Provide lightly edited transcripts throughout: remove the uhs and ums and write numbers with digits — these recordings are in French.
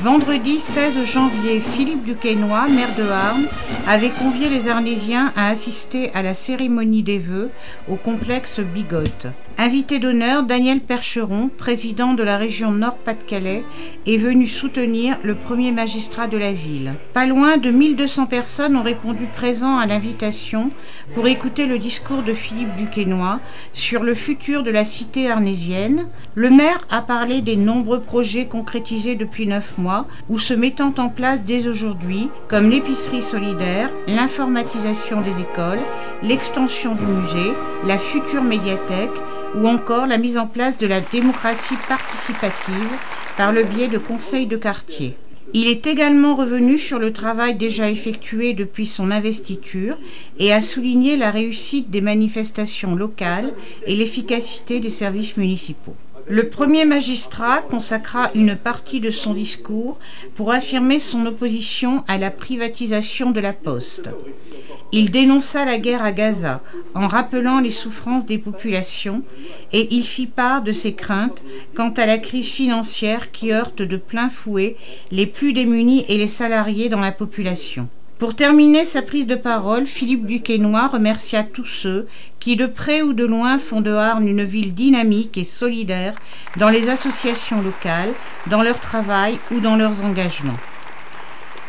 Vendredi 16 janvier, Philippe Duquesnoy, maire de Arnes, avait convié les Arnésiens à assister à la cérémonie des vœux au complexe Bigotte. Invité d'honneur, Daniel Percheron, président de la région Nord-Pas-de-Calais, est venu soutenir le premier magistrat de la ville. Pas loin de 1200 personnes ont répondu présent à l'invitation pour écouter le discours de Philippe Duquesnoy sur le futur de la cité arnésienne. Le maire a parlé des nombreux projets concrétisés depuis 9 mois ou se mettant en place dès aujourd'hui, comme l'épicerie solidaire, l'informatisation des écoles, l'extension du musée, la future médiathèque, ou encore la mise en place de la démocratie participative par le biais de conseils de quartier. Il est également revenu sur le travail déjà effectué depuis son investiture et a souligné la réussite des manifestations locales et l'efficacité des services municipaux. Le premier magistrat consacra une partie de son discours pour affirmer son opposition à la privatisation de la Poste. Il dénonça la guerre à Gaza en rappelant les souffrances des populations et il fit part de ses craintes quant à la crise financière qui heurte de plein fouet les plus démunis et les salariés dans la population. Pour terminer sa prise de parole, Philippe Duquesnoy remercia tous ceux qui, de près ou de loin, font de Arnes une ville dynamique et solidaire dans les associations locales, dans leur travail ou dans leurs engagements.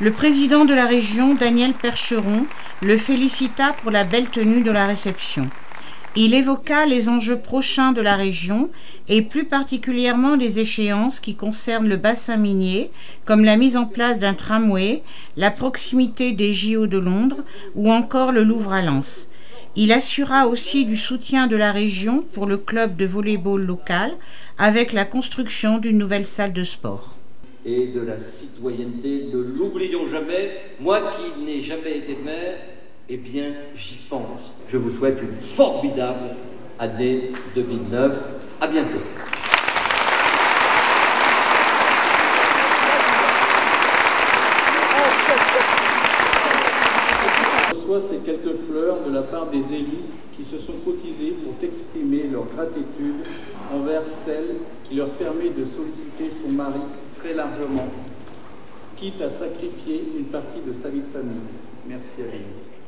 Le président de la région, Daniel Percheron, le félicita pour la belle tenue de la réception. Il évoqua les enjeux prochains de la région et plus particulièrement les échéances qui concernent le bassin minier, comme la mise en place d'un tramway, la proximité des JO de Londres ou encore le Louvre à Lens. Il assura aussi du soutien de la région pour le club de volley-ball local avec la construction d'une nouvelle salle de sport. Et de la citoyenneté, ne l'oublions jamais. Moi qui n'ai jamais été maire, eh bien j'y pense. Je vous souhaite une formidable année 2009. À bientôt. Je reçois ces quelques fleurs de la part des élus qui se sont cotisés pour exprimer leur gratitude envers celle qui leur permet de solliciter son mari très largement, quitte à sacrifier une partie de sa vie de famille. Merci à vous.